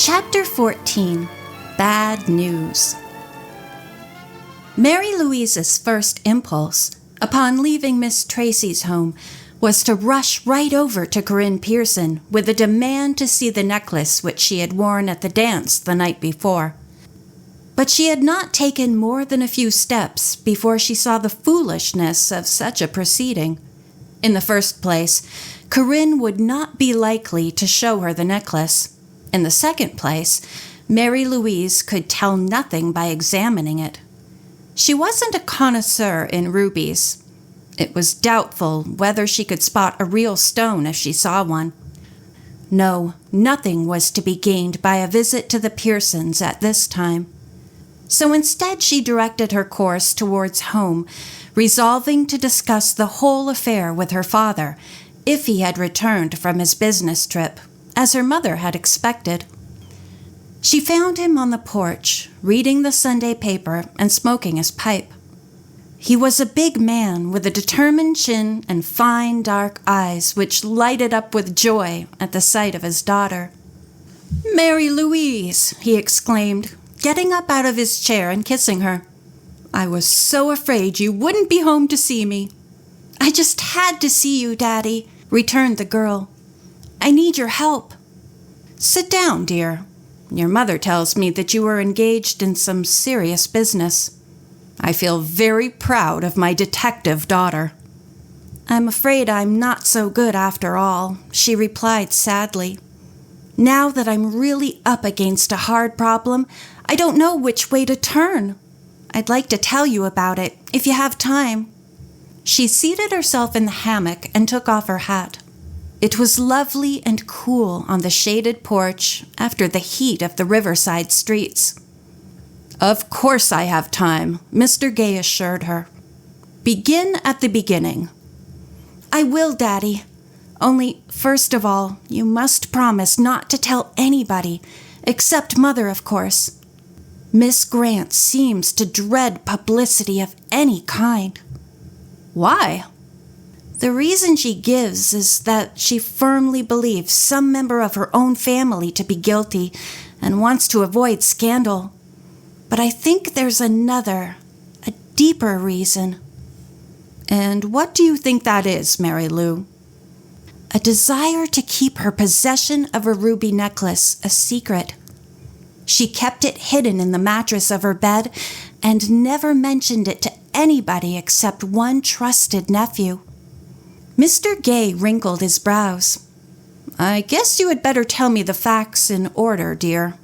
Chapter 14. Bad News. Mary Louise's first impulse, upon leaving Miss Tracy's home, was to rush right over to Corinne Pearson with a demand to see the necklace which she had worn at the dance the night before. But she had not taken more than a few steps before she saw the foolishness of such a proceeding. In the first place, Corinne would not be likely to show her the necklace. In the second place, Mary Louise could tell nothing by examining it. She wasn't a connoisseur in rubies. It was doubtful whether she could spot a real stone if she saw one. No, nothing was to be gained by a visit to the Pearsons at this time. So instead she directed her course towards home, resolving to discuss the whole affair with her father, if he had returned from his business trip, as her mother had expected. She found him on the porch, reading the Sunday paper and smoking his pipe. He was a big man with a determined chin and fine dark eyes which lighted up with joy at the sight of his daughter. "Mary Louise," he exclaimed, getting up out of his chair and kissing her. "I was so afraid you wouldn't be home to see me." "I just had to see you, Daddy," returned the girl. "I need your help." "Sit down, dear. Your mother tells me that you are engaged in some serious business. I feel very proud of my detective daughter." "I'm afraid I'm not so good after all," she replied sadly. "Now that I'm really up against a hard problem, I don't know which way to turn. I'd like to tell you about it, if you have time." She seated herself in the hammock and took off her hat. It was lovely and cool on the shaded porch after the heat of the riverside streets. "Of course I have time," Mr. Gay assured her. "Begin at the beginning." "I will, Daddy. Only, first of all, you must promise not to tell anybody, except Mother, of course. Miss Grant seems to dread publicity of any kind." "Why?" "The reason she gives is that she firmly believes some member of her own family to be guilty and wants to avoid scandal. But I think there's another, a deeper reason." "And what do you think that is, Mary Lou?" "A desire to keep her possession of a ruby necklace a secret. She kept it hidden in the mattress of her bed and never mentioned it to anybody except one trusted nephew." Mr. Gay wrinkled his brows. "I guess you had better tell me the facts in order, dear."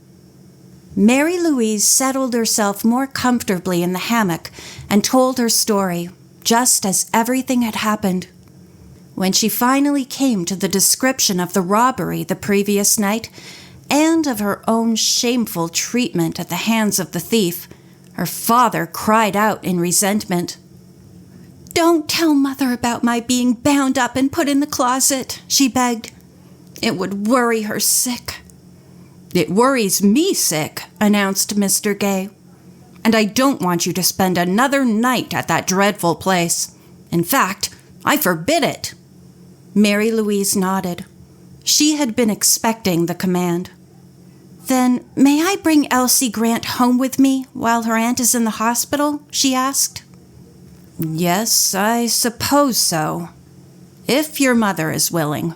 Mary Louise settled herself more comfortably in the hammock and told her story, just as everything had happened. When she finally came to the description of the robbery the previous night and of her own shameful treatment at the hands of the thief, her father cried out in resentment. "Don't tell Mother about my being bound up and put in the closet," she begged. "It would worry her sick." "It worries me sick," announced Mr. Gay. "And I don't want you to spend another night at that dreadful place. In fact, I forbid it." Mary Louise nodded. She had been expecting the command. "Then may I bring Elsie Grant home with me while her aunt is in the hospital?" she asked. "Yes, I suppose so, if your mother is willing."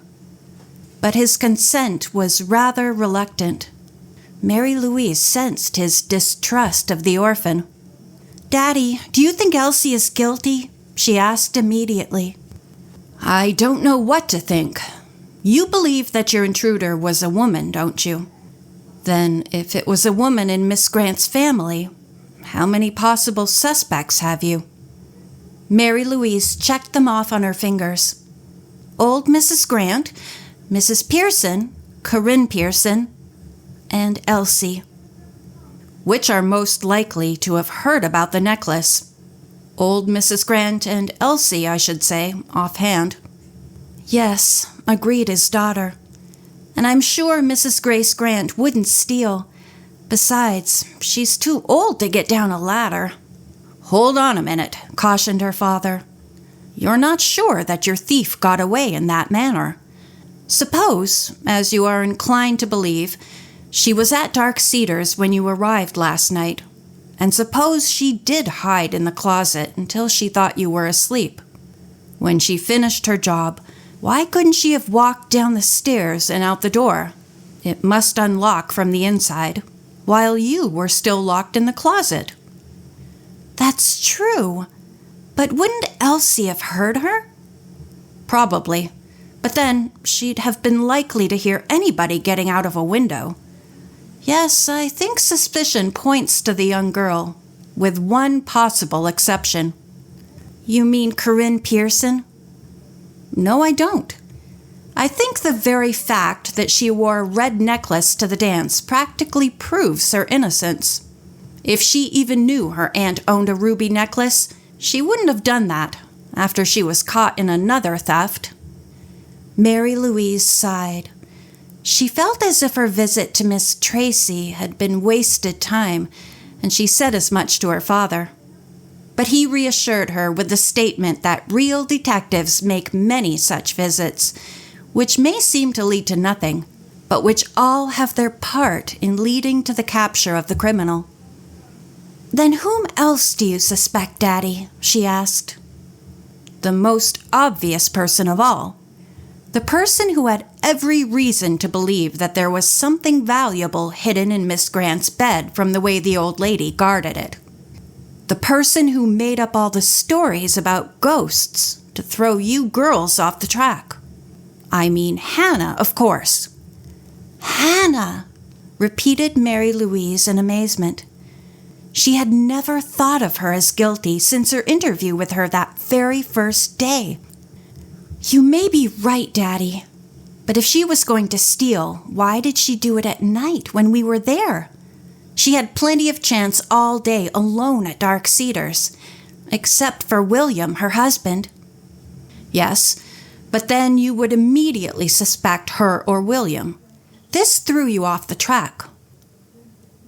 But his consent was rather reluctant. Mary Louise sensed his distrust of the orphan. "Daddy, do you think Elsie is guilty?" she asked immediately. "I don't know what to think. You believe that your intruder was a woman, don't you? Then, if it was a woman in Miss Grant's family, how many possible suspects have you?" Mary Louise checked them off on her fingers. "Old Mrs. Grant, Mrs. Pearson, Corinne Pearson, and Elsie." "Which are most likely to have heard about the necklace?" "Old Mrs. Grant and Elsie, I should say, offhand." "Yes," agreed his daughter. "And I'm sure Mrs. Grace Grant wouldn't steal. Besides, she's too old to get down a ladder." "Hold on a minute," cautioned her father. "You're not sure that your thief got away in that manner. Suppose, as you are inclined to believe, She was at Dark Cedars when you arrived last night, and suppose she did hide in the closet until she thought you were asleep. When she finished her job, why couldn't she have walked down the stairs and out the door? It must unlock from the inside, while you were still locked in the closet. That's true. But wouldn't Elsie have heard her? Probably. But then she'd have been likely to hear anybody getting out of a window. Yes, I think suspicion points to the young girl, with one possible exception. You mean Corinne Pearson? No, I don't. I think the very fact that she wore a red necklace to the dance practically proves her innocence. If she even knew her aunt owned a ruby necklace, she wouldn't have done that after she was caught in another theft. Mary Louise sighed. She felt as if her visit to Miss Tracy had been wasted time, and she said as much to her father. But he reassured her with the statement that real detectives make many such visits, which may seem to lead to nothing, but which all have their part in leading to the capture of the criminal. Then whom else do you suspect, Daddy? She asked. The most obvious person of all. The person who had every reason to believe that there was something valuable hidden in Miss Grant's bed from the way the old lady guarded it. The person who made up all the stories about ghosts to throw you girls off the track. I mean Hannah, of course. Hannah, repeated Mary Louise in amazement. She had never thought of her as guilty since her interview with her that very first day. You may be right, Daddy. But if she was going to steal, why did she do it at night when we were there? She had plenty of chance all day alone at Dark Cedars, except for William, her husband. Yes, but then you would immediately suspect her or William. This threw you off the track.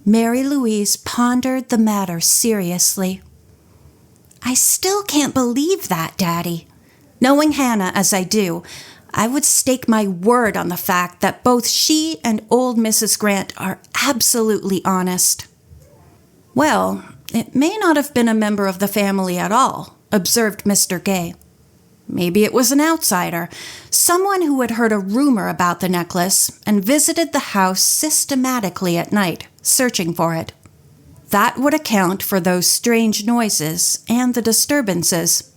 Mary Louise pondered the matter seriously. I still can't believe that, Daddy. Knowing Hannah as I do, I would stake my word on the fact that both she and old Mrs. Grant are absolutely honest. Well, it may not have been a member of the family at all, observed Mr. Gay. Maybe it was an outsider, someone who had heard a rumor about the necklace and visited the house systematically at night, searching for it. That would account for those strange noises and the disturbances.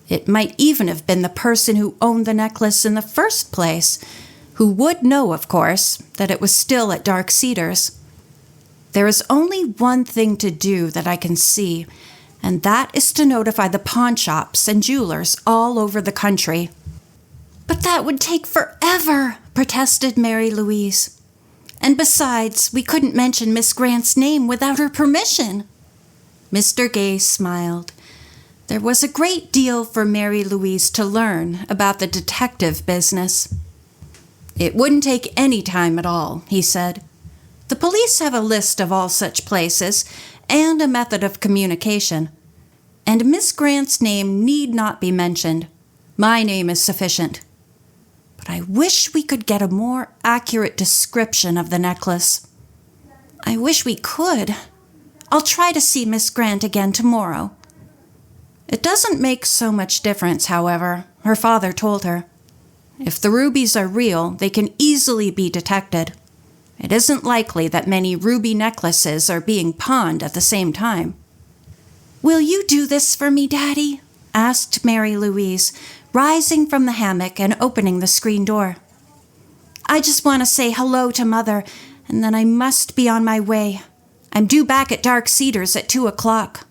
It might even have been the person who owned the necklace in the first place, who would know, of course, that it was still at Dark Cedars. There is only one thing to do that I can see, and that is to notify the pawn shops and jewelers all over the country. But that would take forever, protested Mary Louise. And besides, we couldn't mention Miss Grant's name without her permission. Mr. Gay smiled. There was a great deal for Mary Louise to learn about the detective business. It wouldn't take any time at all, he said. The police have a list of all such places and a method of communication. And Miss Grant's name need not be mentioned. My name is sufficient. But I wish we could get a more accurate description of the necklace. I wish we could. I'll try to see Miss Grant again tomorrow. It doesn't make so much difference, however, her father told her. If the rubies are real, they can easily be detected. It isn't likely that many ruby necklaces are being pawned at the same time. Will you do this for me, Daddy? Asked Mary Louise, rising from the hammock and opening the screen door. I just want to say hello to Mother, and then I must be on my way. I'm due back at Dark Cedars at 2:00.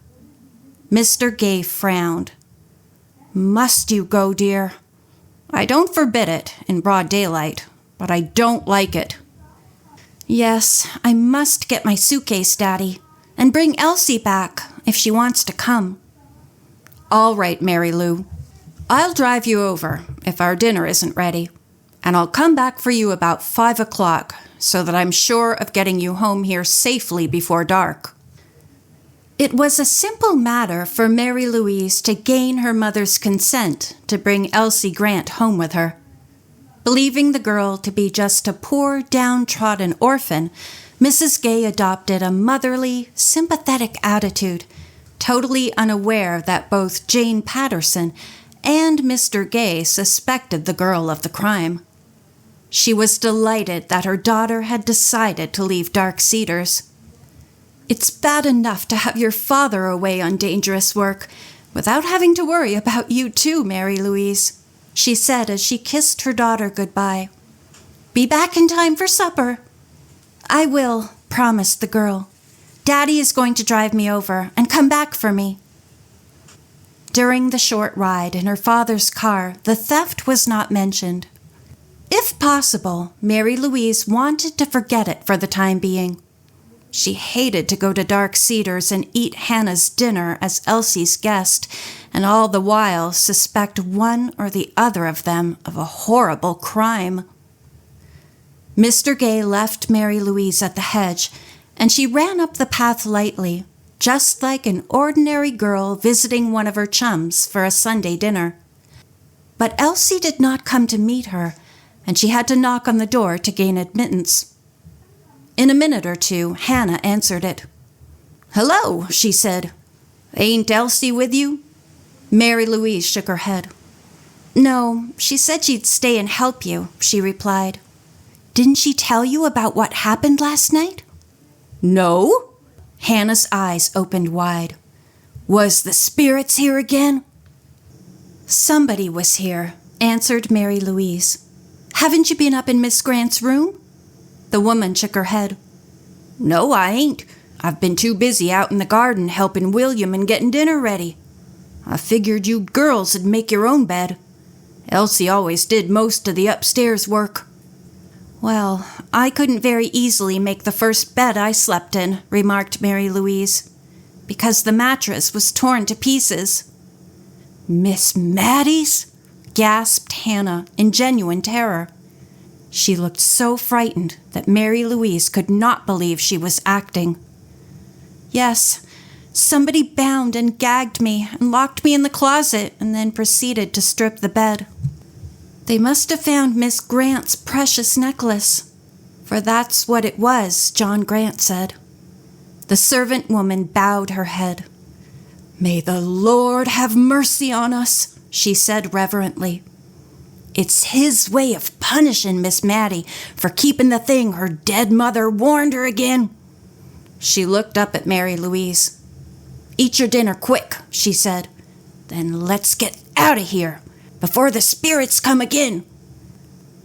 Mr. Gay frowned. Must you go, dear? I don't forbid it in broad daylight, but I don't like it. Yes, I must get my suitcase, Daddy, and bring Elsie back if she wants to come. All right, Mary Lou. I'll drive you over if our dinner isn't ready, and I'll come back for you about 5:00 so that I'm sure of getting you home here safely before dark. It was a simple matter for Mary Louise to gain her mother's consent to bring Elsie Grant home with her. Believing the girl to be just a poor, downtrodden orphan, Mrs. Gay adopted a motherly, sympathetic attitude, totally unaware that both Jane Patterson and Mr. Gay suspected the girl of the crime. She was delighted that her daughter had decided to leave Dark Cedars. "It's bad enough to have your father away on dangerous work, without having to worry about you too, Mary Louise," she said as she kissed her daughter goodbye. "Be back in time for supper." "I will," promised the girl. "Daddy is going to drive me over and come back for me." During the short ride in her father's car, the theft was not mentioned. If possible, Mary Louise wanted to forget it for the time being. She hated to go to Dark Cedars and eat Hannah's dinner as Elsie's guest, and all the while suspect one or the other of them of a horrible crime. Mr. Gay left Mary Louise at the hedge, and she ran up the path lightly, just like an ordinary girl visiting one of her chums for a Sunday dinner. But Elsie did not come to meet her, and she had to knock on the door to gain admittance. In a minute or two, Hannah answered it. "Hello," she said. "Ain't Elsie with you?" Mary Louise shook her head. "No, she said she'd stay and help you," she replied. "Didn't she tell you about what happened last night?" "No." Hannah's eyes opened wide. "Was the spirits here again?" "Somebody was here," answered Mary Louise. "Haven't you been up in Miss Grant's room?" The woman shook her head. "No, I ain't. I've been too busy out in the garden helping William and getting dinner ready. I figured you girls would make your own bed. Elsie always did most of the upstairs work." "Well, I couldn't very easily make the first bed I slept in," remarked Mary Louise, "because the mattress was torn to pieces." "Miss Mattie's?" gasped Hannah in genuine terror. She looked so frightened that Mary Louise could not believe she was acting. "Yes, somebody bound and gagged me and locked me in the closet and then proceeded to strip the bed. They must have found Miss Grant's precious necklace, for that's what it was, John Grant said." The servant woman bowed her head. "May the Lord have mercy on us," she said reverently. "It's his way of punishing Miss Mattie for keeping the thing her dead mother warned her again." She looked up at Mary Louise. "Eat your dinner quick," she said. "Then let's get out of here before the spirits come again."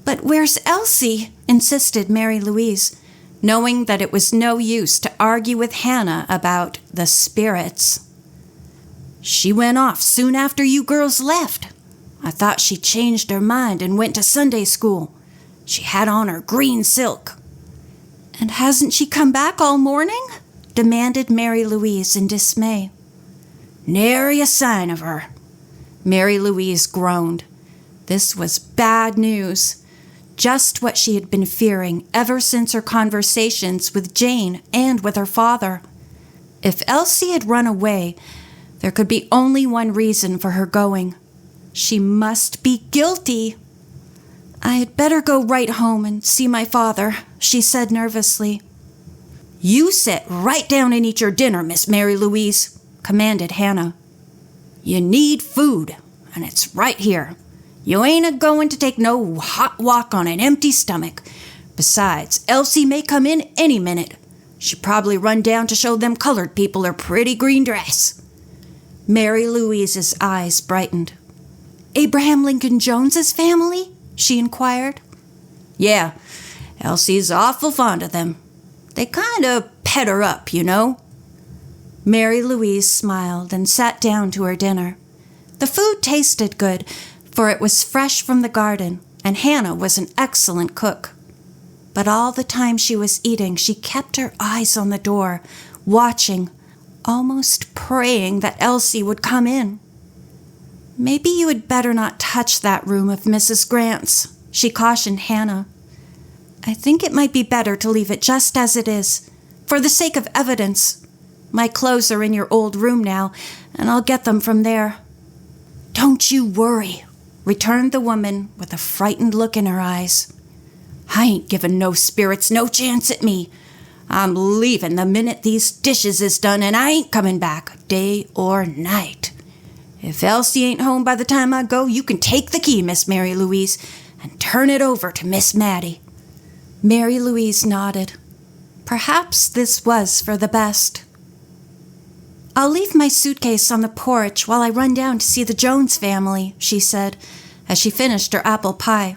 "But where's Elsie?" insisted Mary Louise, knowing that it was no use to argue with Hannah about the spirits. "She went off soon after you girls left. I thought she changed her mind and went to Sunday school. She had on her green silk." "And hasn't she come back all morning?" demanded Mary Louise in dismay. "Nary a sign of her." Mary Louise groaned. This was bad news. Just what she had been fearing ever since her conversations with Jane and with her father. If Elsie had run away, there could be only one reason for her going. She must be guilty. "I had better go right home and see my father," she said nervously. "You sit right down and eat your dinner, Miss Mary Louise," commanded Hannah. "You need food, and it's right here. You ain't a-going to take no hot walk on an empty stomach. Besides, Elsie may come in any minute. She'll probably run down to show them colored people her pretty green dress." Mary Louise's eyes brightened. "Abraham Lincoln Jones's family?" she inquired. "Yeah, Elsie's awful fond of them. They kind of pet her up, you know." Mary Louise smiled and sat down to her dinner. The food tasted good, for it was fresh from the garden, and Hannah was an excellent cook. But all the time she was eating, she kept her eyes on the door, watching, almost praying that Elsie would come in. "Maybe you had better not touch that room of Mrs. Grant's," she cautioned Hannah. "I think it might be better to leave it just as it is, for the sake of evidence. My clothes are in your old room now, and I'll get them from there." "Don't you worry," returned the woman with a frightened look in her eyes. "I ain't giving no spirits no chance at me. I'm leaving the minute these dishes is done, and I ain't coming back, day or night. If Elsie ain't home by the time I go, you can take the key, Miss Mary Louise, and turn it over to Miss Mattie." Mary Louise nodded. Perhaps this was for the best. "I'll leave my suitcase on the porch while I run down to see the Jones family," she said, as she finished her apple pie.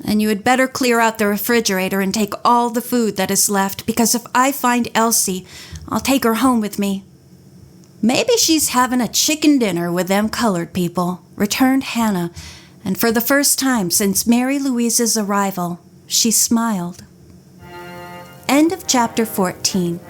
"And you had better clear out the refrigerator and take all the food that is left, because if I find Elsie, I'll take her home with me." "Maybe she's having a chicken dinner with them colored people," returned Hannah, and for the first time since Mary Louise's arrival, she smiled. End of chapter 14.